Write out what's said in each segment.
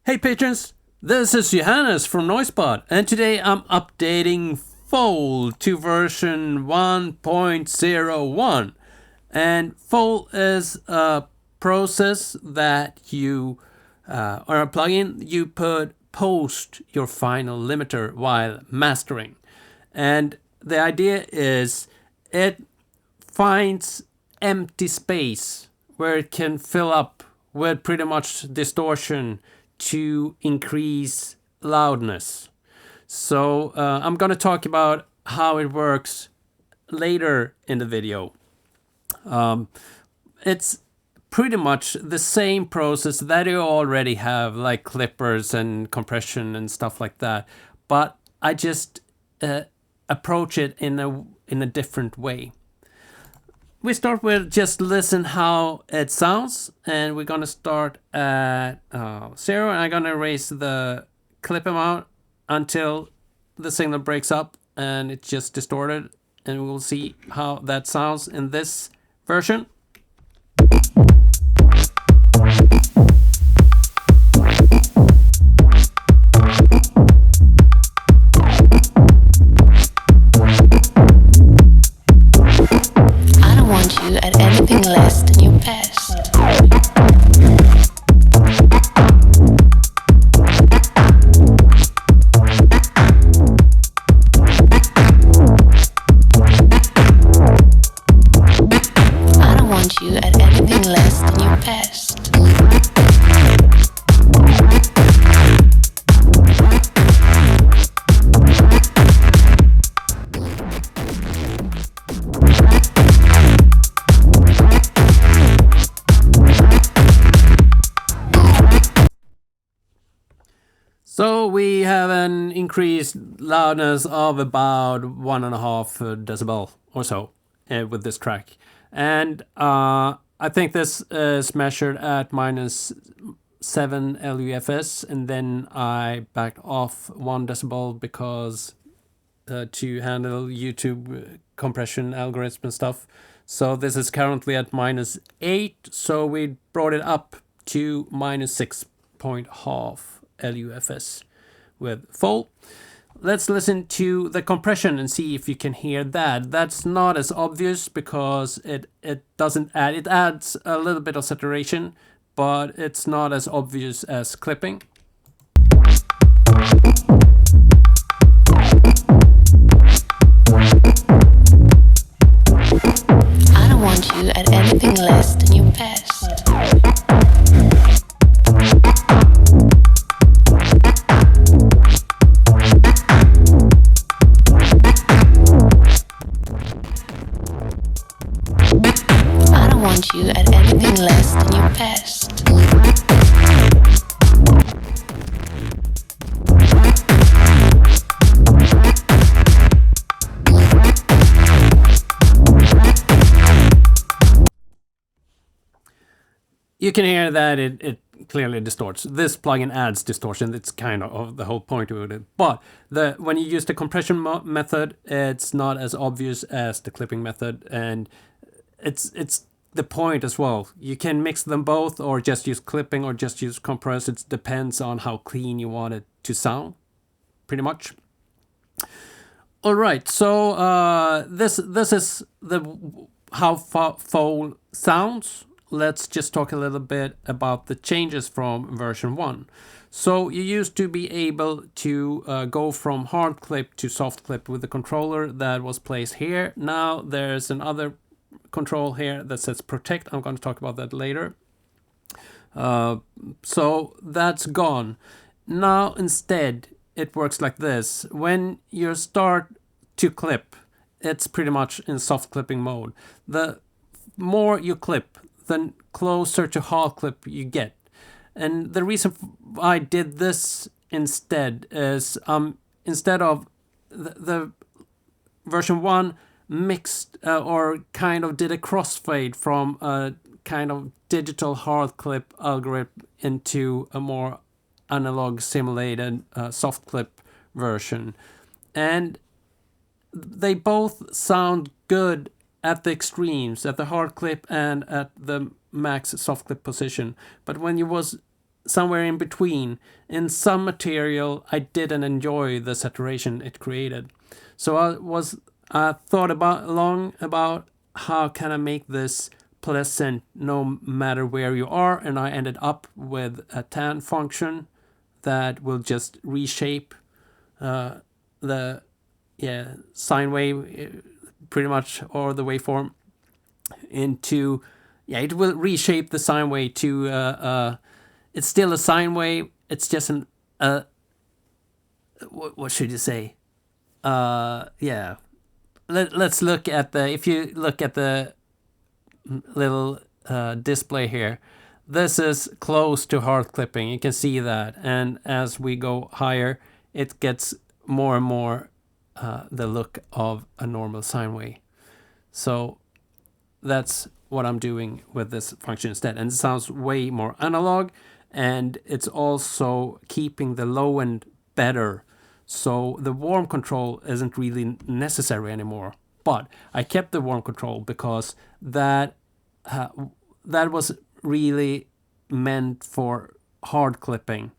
Hey patrons, this is Johannes from Noisebud, and today I'm updating Foal to version 1.01. And Foal is a process that you, or a plugin, you post your final limiter while mastering. And the idea is it finds empty space where it can fill up with pretty much distortion to increase loudness. So I'm going to talk about how it works later in the video. It's pretty much the same process that you already have, like clippers and compression and stuff like that, but I just approach it in a different way. We start with just listen how it sounds, and we're gonna start at 0, and I'm gonna raise the clip amount until the signal breaks up and it's just distorted, and we'll see how that sounds in this version. At anything less than your best. I don't want you at anything less than your best. So we have an increased loudness of about 1.5 decibel or so with this track. And I think this is measured at minus 7 LUFS, and then I backed off 1 decibel because to handle YouTube compression algorithms and stuff. So this is currently at minus 8, so we brought it up to minus 6.5 LUFS with Foal. Let's listen to the compression and see if you can hear that. That's not as obvious because it doesn't add, it adds a little bit of saturation, but it's not as obvious as clipping. I don't want you at anything less than your best. I don't want you at anything less than your best. You can hear that it clearly distorts. This plugin adds distortion. It's kind of the whole point of it. But when you use the compression method, it's not as obvious as the clipping method, and it's the point as well. You can mix them both, or just use clipping, or just use compress. It depends on how clean you want it to sound, pretty much. All right, so this is how Foal sounds. Let's just talk a little bit about the changes from version 1. So you used to be able to go from hard clip to soft clip with the controller that was placed here. Now there's another control here that says protect. I'm going to talk about that later. So that's gone. Now instead it works like this. When you start to clip, it's pretty much in soft clipping mode. The more you clip, the closer to hard clip you get. And the reason I did this instead is instead of the version 1 mixed or kind of did a crossfade from a kind of digital hard clip algorithm into a more analog simulated soft clip version. And they both sound good at the extremes, at the hard clip and at the max soft clip position. But when you was somewhere in between. In some material, I didn't enjoy the saturation it created. So I thought long about how can I make this pleasant no matter where you are, and I ended up with a tan function that will just reshape the sine wave pretty much, or the waveform into, it will reshape the sine wave to it's still a sine wave, it's just an what should you say, let's look at if you look at the little display here, this is close to hard clipping, you can see that, and as we go higher it gets more and more the look of a normal sine wave. So that's what I'm doing with this function instead, and it sounds way more analog, and it's also keeping the low end better, so the warm control isn't really necessary anymore. But I kept the warm control because that was really meant for hard clipping,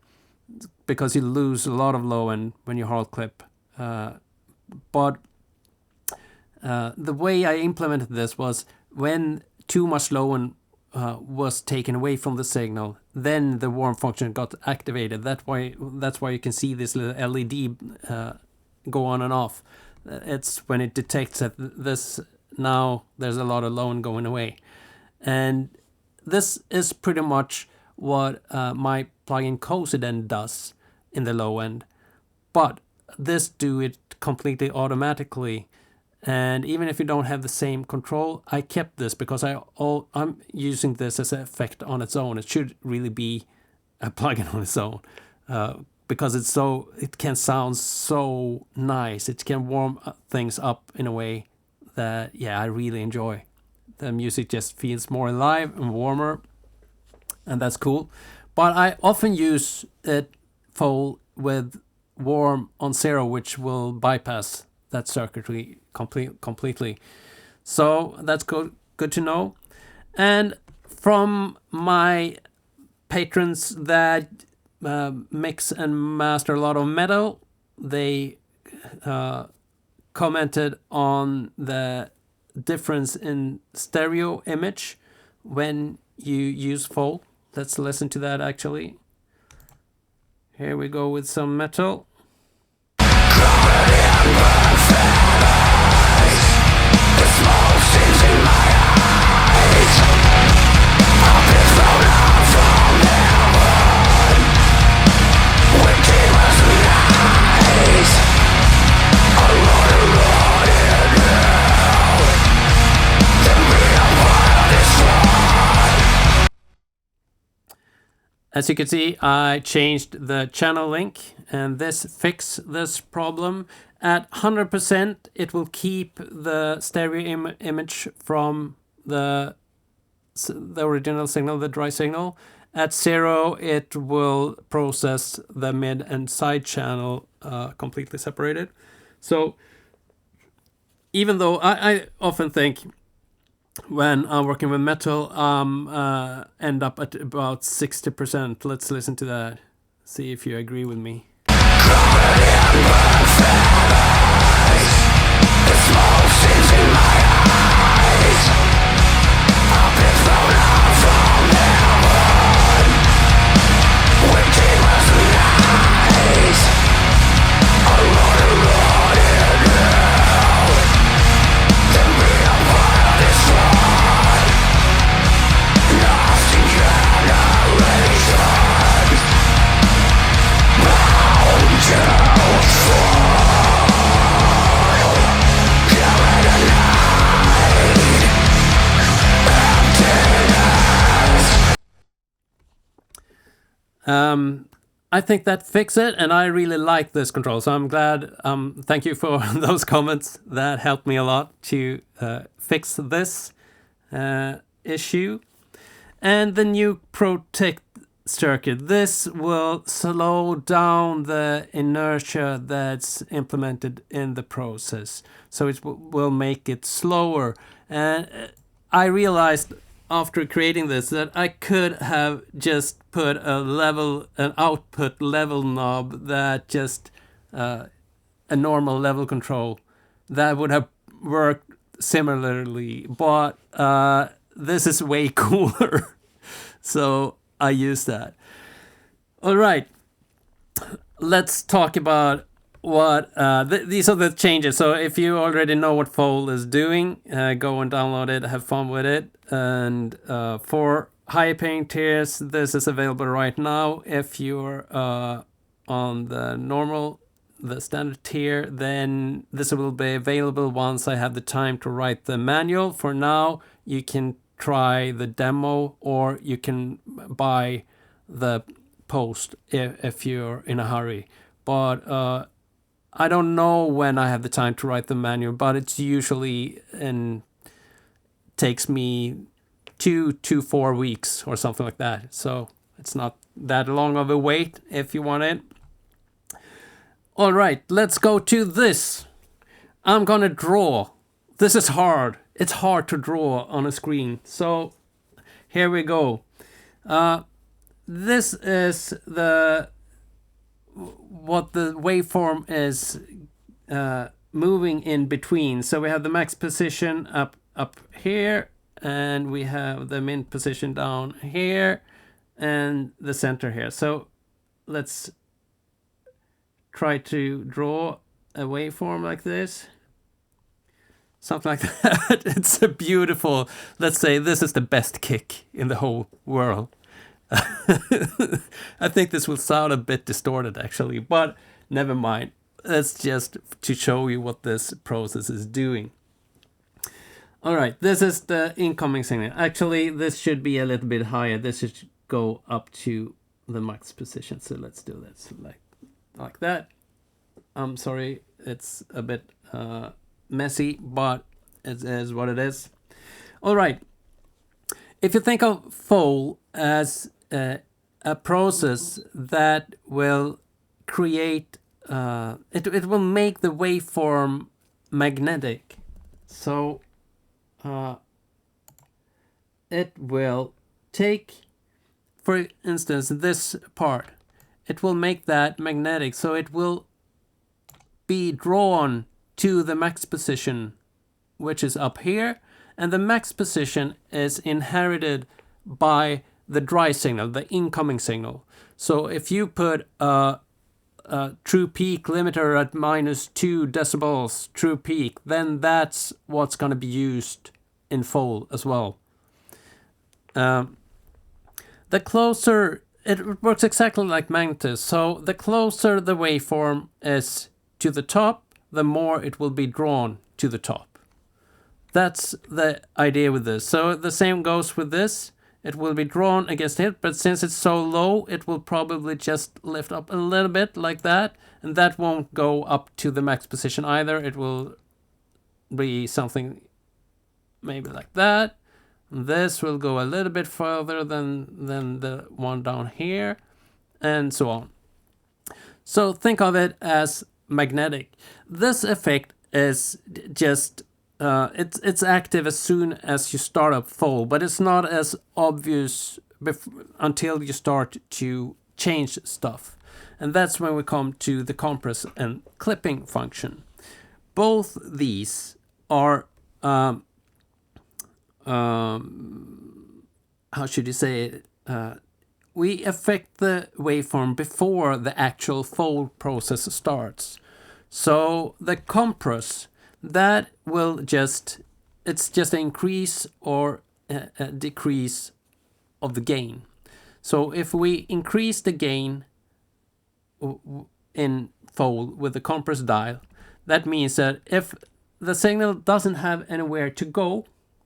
because you lose a lot of low end when you hard clip. But the way I implemented this was when too much low end was taken away from the signal, then the warm function got activated. That's why you can see this little LED go on and off. It's when it detects that now there's a lot of low end going away. And this is pretty much what my plugin Cozy does in the low end. But this do it completely automatically. And even if you don't have the same control, I kept this because I'm using this as an effect on its own. It should really be a plugin on its own, because it can sound so nice. It can warm things up in a way that I really enjoy. The music just feels more alive and warmer, and that's cool. But I often use Foal with warm on 0, which will bypass that circuitry completely. So that's good to know. And from my patrons that mix and master a lot of metal, they commented on the difference in stereo image when you use Foal. Let's listen to that actually. Here we go with some metal. As you can see, I changed the channel link, and this fixes this problem. At 100%, it will keep the stereo image from the original signal, the dry signal. At 0, it will process the mid and side channel completely separated. So even though I often think when I'm working with metal, end up at about 60%. Let's listen to that. See if you agree with me. I think that fixed it, and I really like this control, so I'm glad. Thank you for those comments. That helped me a lot to fix this issue. And the new protect circuit. This will slow down the inertia that's implemented in the process, so it will make it slower. And I realized after creating this that I could have just put an output level knob that just a normal level control that would have worked similarly, but this is way cooler, so I use that. All right, let's talk about what these are the changes. So if you already know what Foal is doing, go and download it, have fun with it. And for higher paying tiers, this is available right now. If you're on the standard tier, then this will be available once I have the time to write the manual. For now, you can try the demo, or you can buy the post if you're in a hurry. But I don't know when I have the time to write the manual, but it's usually takes me 2 to 4 weeks or something like that. So it's not that long of a wait if you want it. All right, let's go to this. I'm gonna draw. This is hard. It's hard to draw on a screen. So here we go. This is what the waveform is moving in between. So we have the max position up here, and we have the min position down here, and the center here. So let's try to draw a waveform like this. Something like that. It's a beautiful, let's say this is the best kick in the whole world. I think this will sound a bit distorted actually, but never mind. That's just to show you what this process is doing. All right, this is the incoming signal. Actually, this should be a little bit higher. This should go up to the max position. So let's do this like that. I'm sorry, it's a bit messy, but it is what it is. All right. If you think of Foal as a process that will create, it will make the waveform magnetic. So it will take, for instance, this part. It will make that magnetic. So it will be drawn to the max position, which is up here. And the max position is inherited by the dry signal, the incoming signal. So if you put a true peak limiter at -2 decibels true peak, then that's what's going to be used in Foal as well. The closer, it works exactly like magnetism. So the closer the waveform is to the top, the more it will be drawn to the top. That's the idea with this. So the same goes with this. It will be drawn against it, but since it's so low, it will probably just lift up a little bit like that, and that won't go up to the max position either. It will be something maybe like that. This will go a little bit further than the one down here, and so on. So think of it as magnetic. This effect is just it's active as soon as you start up Foal, but it's not as obvious until you start to change stuff. And that's when we come to the compress and clipping function. Both these are how should you say it? We affect the waveform before the actual Foal process starts. So the compress, that will just an increase or a decrease of the gain. So if we increase the gain in Foal with the compress dial, that means that if the signal doesn't have anywhere to go,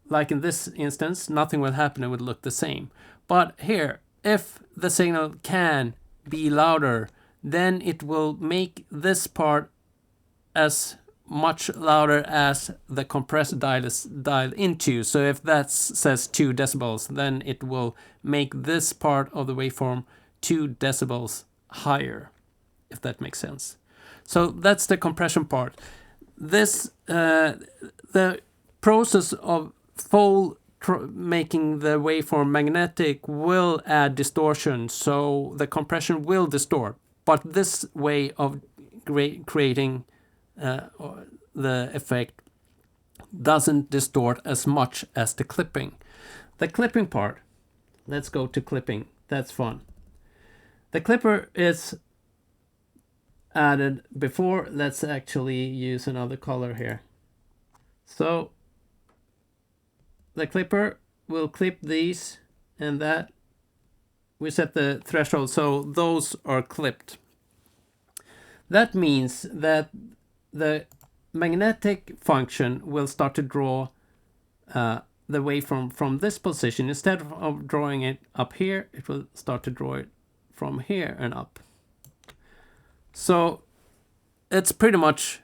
like in this instance, nothing will happen, it would look the same. But here, if the signal can be louder, then it will make this part as much louder as the compressed dial is dialed into. So if that says 2 decibels, then it will make this part of the waveform 2 decibels higher, if that makes sense. So that's the compression part. This the process of Foal making the waveform magnetic will add distortion, so the compression will distort. But this way of creating the effect doesn't distort as much as the clipping. The clipping part, let's go to clipping, that's fun. The clipper is added before. Let's actually use another color here. So the clipper will clip these, and that we set the threshold so those are clipped. That means that the magnetic function will start to draw the waveform from this position. Instead of drawing it up here, it will start to draw it from here and up. So it's pretty much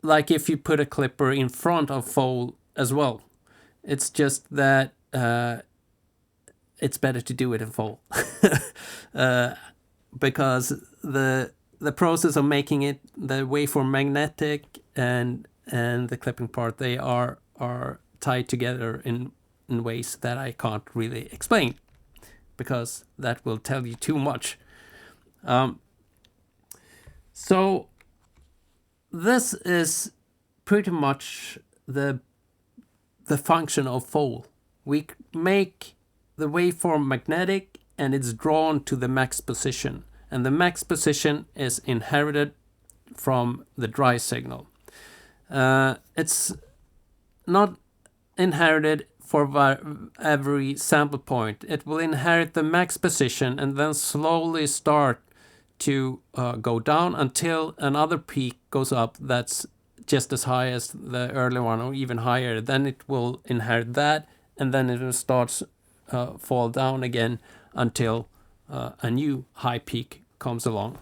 like if you put a clipper in front of Foal as well. It's just that it's better to do it in Foal because the process of making it, the waveform magnetic and the clipping part, they are tied together in ways that I can't really explain because that will tell you too much. So this is pretty much the function of Foal. We make the waveform magnetic and it's drawn to the max position. And the max position is inherited from the dry signal. It's not inherited for every sample point. It will inherit the max position and then slowly start to go down until another peak goes up that's just as high as the earlier one or even higher. Then it will inherit that, and then it will start fall down again until a new high peak comes along.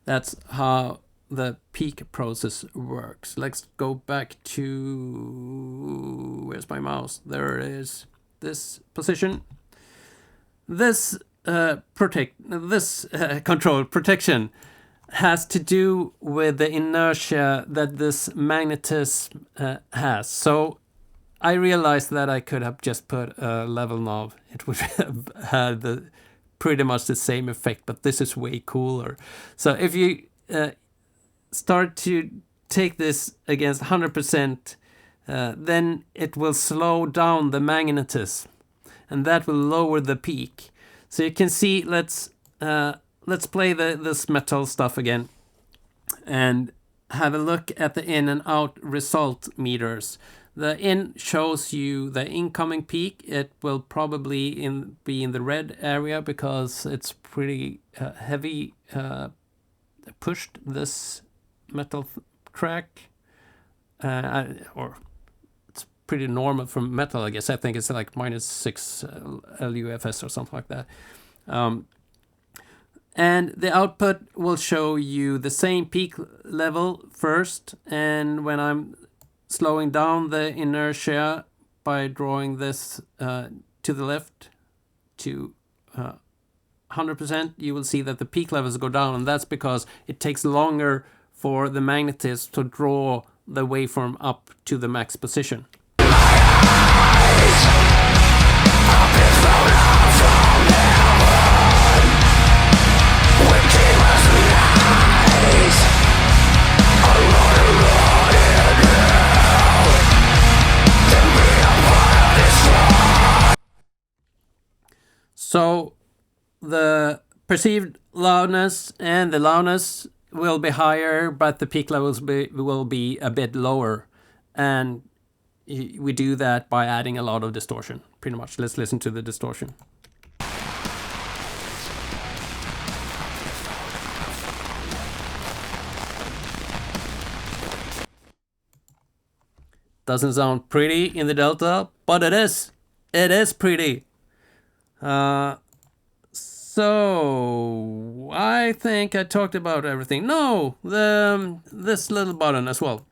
That's how the peak process works. Let's go back to, where's my mouse? There it is. This position. This control protection has to do with the inertia that this magnetism has. So I realized that I could have just put a level knob. It would have had pretty much the same effect, but this is way cooler. So if you start to take this against 100%, then it will slow down the magnetism, and that will lower the peak. So you can see, let's play this metal stuff again and have a look at the in and out result meters. The in shows you the incoming peak. It will probably be in the red area because it's pretty heavy pushed, this metal track. Or it's pretty normal for metal, I guess. I think it's like -6 LUFS or something like that. And the output will show you the same peak level first, and when I'm slowing down the inertia by drawing this to the left to 100%, you will see that the peak levels go down, and that's because it takes longer for the magnetism to draw the waveform up to the max position. So the perceived loudness and the loudness will be higher, but the peak levels will be a bit lower. And we do that by adding a lot of distortion, pretty much. Let's listen to the distortion. Doesn't sound pretty in the delta, but it is. It is pretty. So I think I talked about everything. No, this little button as well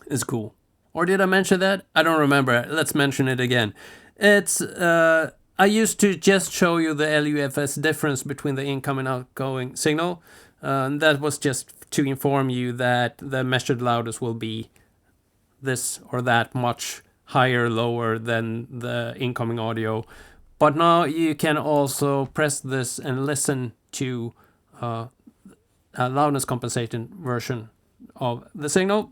is cool. Or did I mention that? I don't remember. Let's mention it again. It's I used to just show you the LUFS difference between the incoming and outgoing signal. And that was just to inform you that the measured loudness will be this or that much higher, lower than the incoming audio. But now you can also press this and listen to a loudness compensated version of the signal.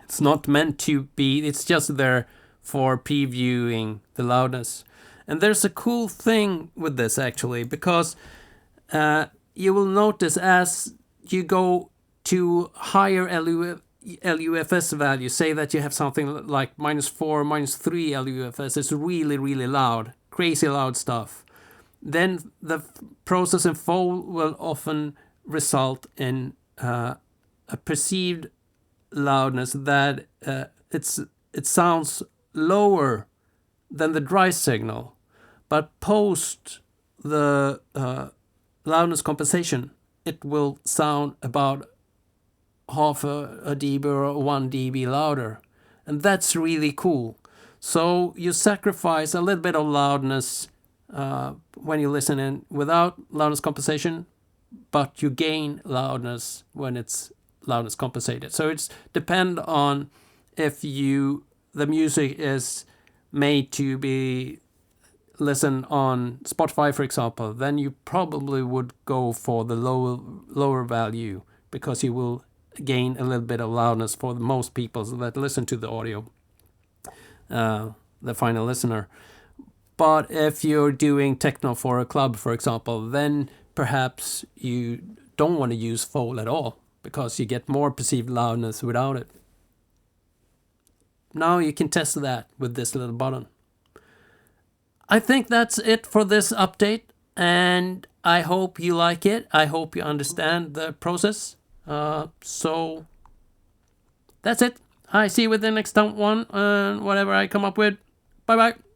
It's not meant to be, it's just there for previewing the loudness. And there's a cool thing with this actually, because you will notice as you go to higher LUFS value, say that you have something like -4, -3 LUFS, it's really, really loud, crazy loud stuff. Then the process in Foal will often result in a perceived loudness that it sounds lower than the dry signal, but post the loudness compensation, it will sound about half a dB or 1 dB louder, and that's really cool. So you sacrifice a little bit of loudness when you listen in without loudness compensation, but you gain loudness when it's loudness compensated. So it's depend on if the music is made to be listened on Spotify, for example, then you probably would go for the lower value, because you will gain a little bit of loudness for most people that listen to the audio, the final listener. But if you're doing techno for a club, for example, then perhaps you don't want to use Foal at all, because you get more perceived loudness without it. Now you can test that with this little button. I think that's it for this update, and I hope you like it. I hope you understand the process. So that's it. I see you with the next one, whatever I come up with. Bye bye.